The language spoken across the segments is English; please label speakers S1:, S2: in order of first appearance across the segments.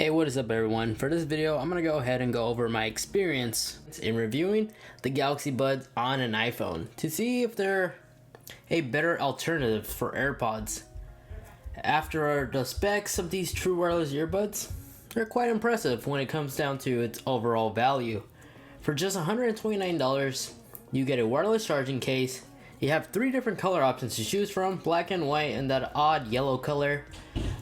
S1: Hey, what is up everyone? For this video, I'm going to go ahead and go over my experience in reviewing the Galaxy Buds on an iPhone to see if they're a better alternative for AirPods. After the specs of these true wireless earbuds, they're quite impressive when it comes down to its overall value. For just $129, you get a wireless charging case. You have 3 different color options to choose from, black and white and that odd yellow color,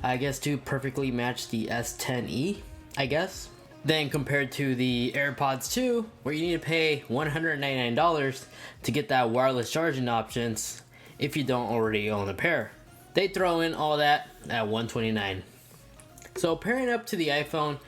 S1: I guess to perfectly match the S10e, I guess. Then compared to the AirPods 2, where you need to pay $199 to get that wireless charging options if you don't already own a pair. They throw in all that at $129. So pairing up to the iPhone,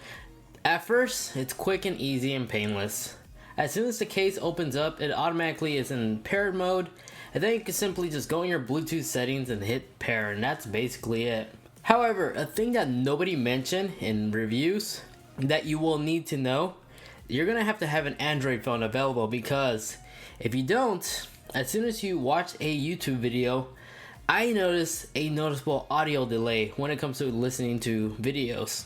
S1: at first it's quick and easy and painless. As soon as the case opens up, it automatically is in paired mode, and then you can simply just go in your Bluetooth settings and hit pair, and that's basically it. However, a thing that nobody mentioned in reviews that you will need to know, you're gonna have to have an Android phone available, because if you don't, as soon as you watch a YouTube video, I notice a noticeable audio delay when it comes to listening to videos.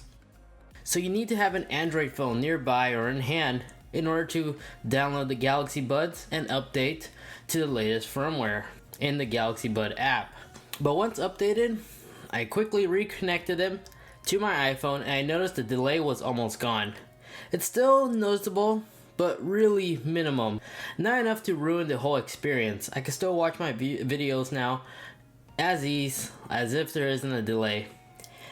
S1: So you need to have an Android phone nearby or in hand in order to download the Galaxy Buds and update to the latest firmware in the Galaxy Bud app. But once updated, I quickly reconnected them to my iPhone and I noticed the delay was almost gone. It's still noticeable, but really minimum. Not enough to ruin the whole experience. I can still watch my videos now as ease, as if there isn't a delay.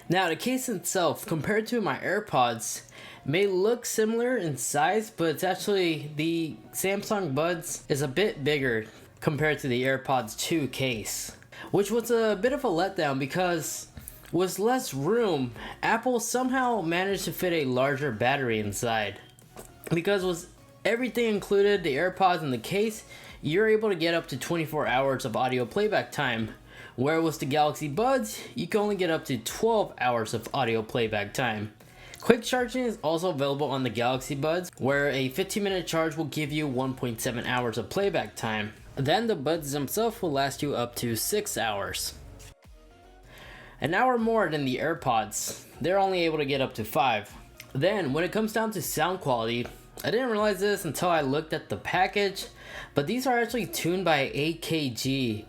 S1: Now the case itself, compared to my AirPods, may look similar in size, but it's actually, the Samsung Buds is a bit bigger compared to the AirPods 2 case, which was a bit of a letdown because with less room, Apple somehow managed to fit a larger battery inside. Because with everything included, the AirPods in the case, you're able to get up to 24 hours of audio playback time. Where with the Galaxy Buds, you can only get up to 12 hours of audio playback time. Quick charging is also available on the Galaxy Buds, where a 15-minute charge will give you 1.7 hours of playback time. Then the Buds themselves will last you up to 6 hours. An hour more than the AirPods. They're only able to get up to 5. Then when it comes down to sound quality, I didn't realize this until I looked at the package, but these are actually tuned by AKG,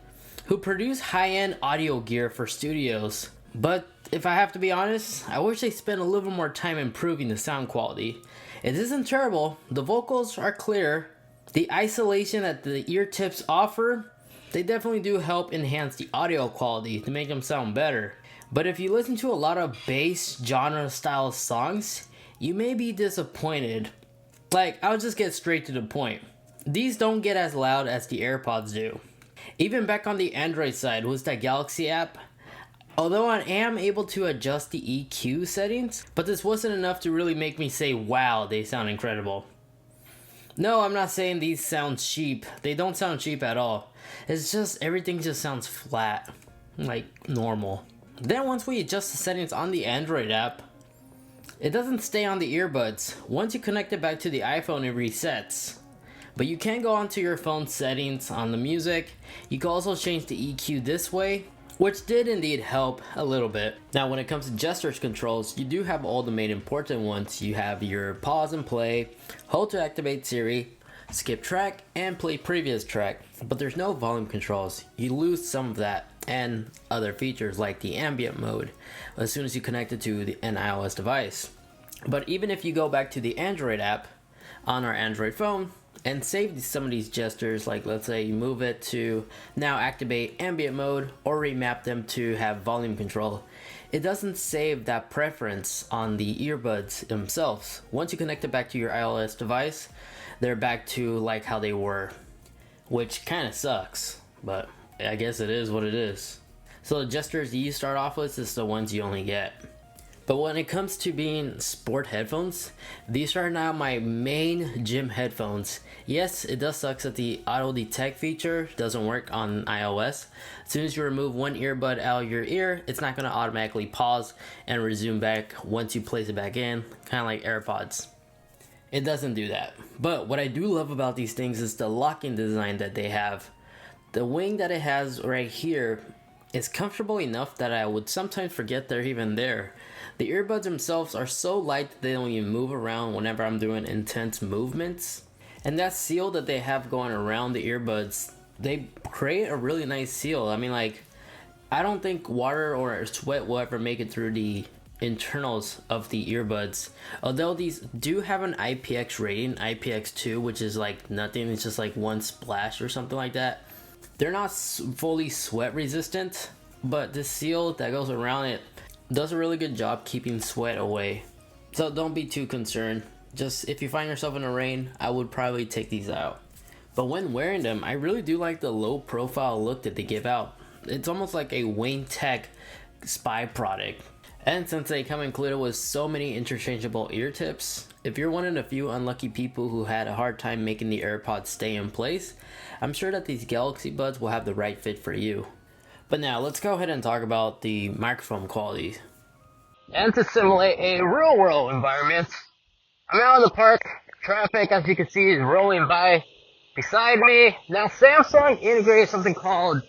S1: who produce high-end audio gear for studios. But if I have to be honest, I wish they spent a little more time improving the sound quality. It isn't terrible, the vocals are clear, the isolation that the ear tips offer, they definitely do help enhance the audio quality to make them sound better. But if you listen to a lot of bass genre style songs, you may be disappointed. Like, I'll just get straight to the point. These don't get as loud as the AirPods do. Even back on the Android side with that Galaxy app, although I am able to adjust the EQ settings, but this wasn't enough to really make me say, wow, they sound incredible. No, I'm not saying these sound cheap. They don't sound cheap at all. It's just everything just sounds flat, like normal. Then once we adjust the settings on the Android app, it doesn't stay on the earbuds. Once you connect it back to the iPhone, it resets. But you can go onto your phone settings on the music. You can also change the EQ this way, which did indeed help a little bit. Now when it comes to gestures controls, you do have all the main important ones. You have your pause and play, hold to activate Siri, skip track, and play previous track. But there's no volume controls. You lose some of that and other features like the ambient mode as soon as you connect it to an iOS device. But even if you go back to the Android app on our Android phone, and save some of these gestures, like let's say you move it to now activate ambient mode or remap them to have volume control, it doesn't save that preference on the earbuds themselves. Once you connect it back to your iOS device, they're back to like how they were, which kind of sucks, but I guess it is what it is. So the gestures you start off with is the ones you only get. But when it comes to being sport headphones, these are now my main gym headphones. Yes, it does suck that the auto detect feature doesn't work on iOS. As soon as you remove one earbud out of your ear, it's not going to automatically pause and resume back once you place it back in, kind of like AirPods. It doesn't do that. But what I do love about these things is the locking design that they have. The wing that it has right here is comfortable enough that I would sometimes forget they're even there. The earbuds themselves are so light that they don't even move around whenever I'm doing intense movements. And that seal that they have going around the earbuds, they create a really nice seal. I mean, like, I don't think water or sweat will ever make it through the internals of the earbuds. Although these do have an IPX rating, IPX2, which is like nothing, it's just like one splash or something like that. They're not fully sweat resistant, but this seal that goes around it does a really good job keeping sweat away. So don't be too concerned. Just if you find yourself in the rain, I would probably take these out. But when wearing them, I really do like the low profile look that they give out. It's almost like a Wayne Tech spy product. And since they come included with so many interchangeable ear tips, if you're one of the few unlucky people who had a hard time making the AirPods stay in place, I'm sure that these Galaxy Buds will have the right fit for you. But now let's go ahead and talk about the microphone quality.
S2: And to simulate a real world environment, I'm out in the park. Traffic, as you can see, is rolling by beside me. Now Samsung integrated something called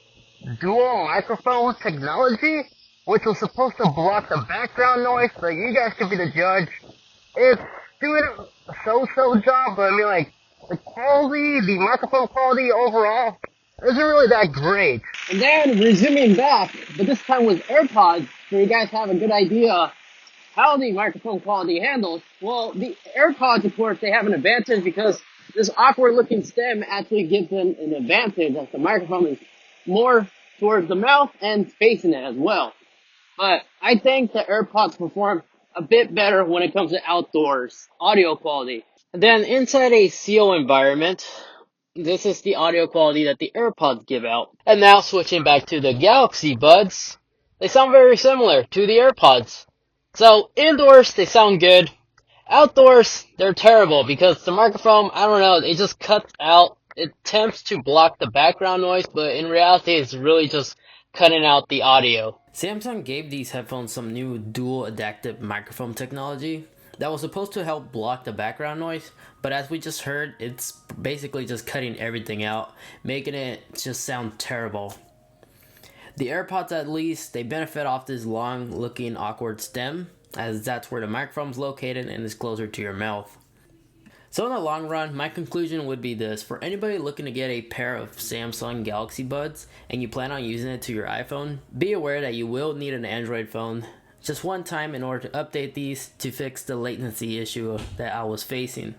S2: dual microphone technology, which was supposed to block the background noise, so you guys can be the judge. It's doing a so-so job, but I mean, like, the quality, the microphone quality overall isn't really that great. And then resuming back, but this time with AirPods, so you guys have a good idea how the microphone quality handles. Well, the AirPods, of course, they have an advantage because this awkward looking stem actually gives them an advantage as the microphone is more towards the mouth and facing it as well. But I think the AirPods perform a bit better when it comes to outdoors audio quality. And then inside a seal environment, this is the audio quality that the AirPods give out. And now switching back to the Galaxy Buds, they sound very similar to the AirPods. So indoors, they sound good. Outdoors, they're terrible because the microphone, I don't know, it just cuts out. It attempts to block the background noise, but in reality, it's really just cutting out the audio.
S1: Samsung gave these headphones some new dual adaptive microphone technology that was supposed to help block the background noise, but as we just heard, it's basically just cutting everything out, making it just sound terrible. The AirPods, at least, they benefit off this long looking awkward stem, as that's where the microphone's located and is closer to your mouth. So in the long run, my conclusion would be this: for anybody looking to get a pair of Samsung Galaxy Buds and you plan on using it to your iPhone, be aware that you will need an Android phone just one time in order to update these to fix the latency issue that I was facing.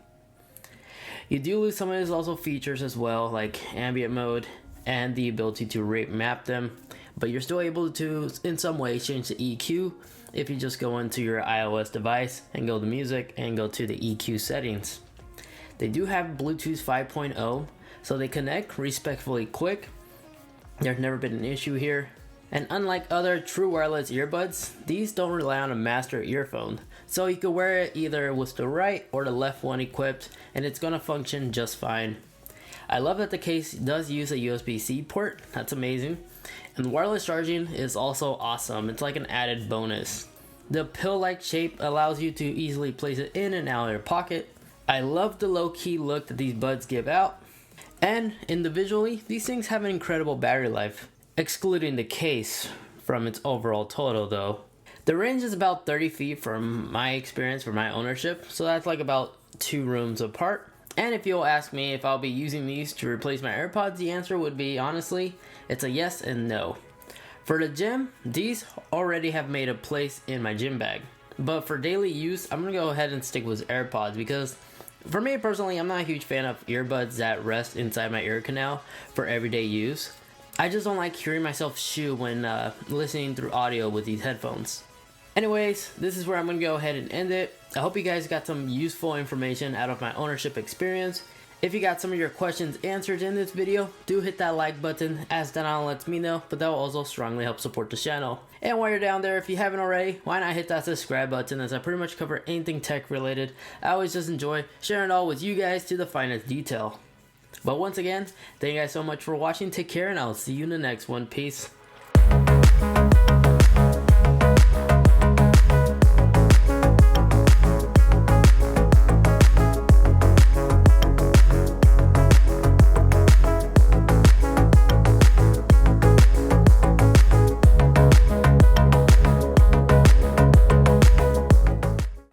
S1: You do lose some of these also features as well, like ambient mode and the ability to rate map them, but you're still able to in some way change the EQ if you just go into your iOS device and go to music and go to the EQ settings. They do have Bluetooth 5.0, so they connect respectfully quick. There's never been an issue here. And unlike other true wireless earbuds, these don't rely on a master earphone. So you can wear it either with the right or the left one equipped, and it's gonna function just fine. I love that the case does use a USB-C port, that's amazing. And wireless charging is also awesome, it's like an added bonus. The pill-like shape allows you to easily place it in and out of your pocket. I love the low-key look that these buds give out. And individually, these things have an incredible battery life, excluding the case from its overall total though. The range is about 30 feet from my experience for my ownership, so that's like about 2 rooms apart. And if you'll ask me if I'll be using these to replace my AirPods, the answer would be, honestly, it's a yes and no. For the gym, these already have made a place in my gym bag. But for daily use, I'm gonna go ahead and stick with AirPods because for me personally, I'm not a huge fan of earbuds that rest inside my ear canal for everyday use. I just don't like hearing myself chew when listening through audio with these headphones. Anyways, this is where I'm going to go ahead and end it. I hope you guys got some useful information out of my ownership experience. If you got some of your questions answered in this video, do hit that like button, as that not only lets me know, but that will also strongly help support the channel. And while you're down there, if you haven't already, why not hit that subscribe button, as I pretty much cover anything tech related. I always just enjoy sharing it all with you guys to the finest detail. But once again, thank you guys so much for watching, take care, and I'll see you in the next one. Peace.